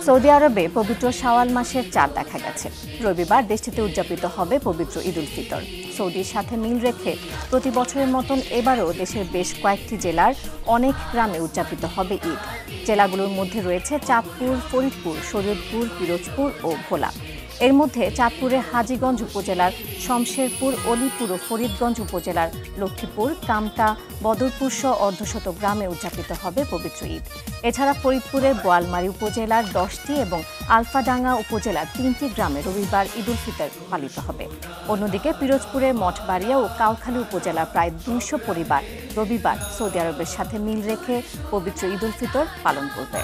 Saudi আরবে পবিত্র শাওয়াল মাসের চাঁদ দেখা গেছে। রবিবার দেশটিতে উদযাপিত হবে পবিত্র ঈদ উল ফিতর। সৌদির সাথে মিল রেখে প্রতি বছরের মতন এবারও দেশের বেশ কয়েকটি জেলার অনেক গ্রামে উদযাপিত হবে ঈদ। জেলাগুলোর মধ্যে রয়েছে চাঁদপুর, ফরিদপুর, শরীয়তপুর, পিরোজপুর ও ভোলা। এর মধ্যে চাঁদপুরের হাজীগঞ্জ উপজেলার শমশেরপুর, অলীপুর ও ফরিদগঞ্জ উপজেলার লক্ষ্মীপুর, কামতা, বদরপুর সহ অর্ধশত গ্রামে উদযাপিত হবে পবিত্র ঈদ। এছাড়া ফরিদপুরের বোয়ালমারী উপজেলার 10টি এবং আলফাডাঙ্গা উপজেলার 3টি গ্রামে রবিবার ঈদ উল ফিতর পালিত হবে। অন্যদিকে পিরোজপুরের মঠবাড়িয়া ও কাউখালী উপজেলার প্রায় 200 পরিবার রবিবার সৌদি আরবের সাথে মিল রেখে পবিত্র ঈদ উল ফিতর পালন করবে।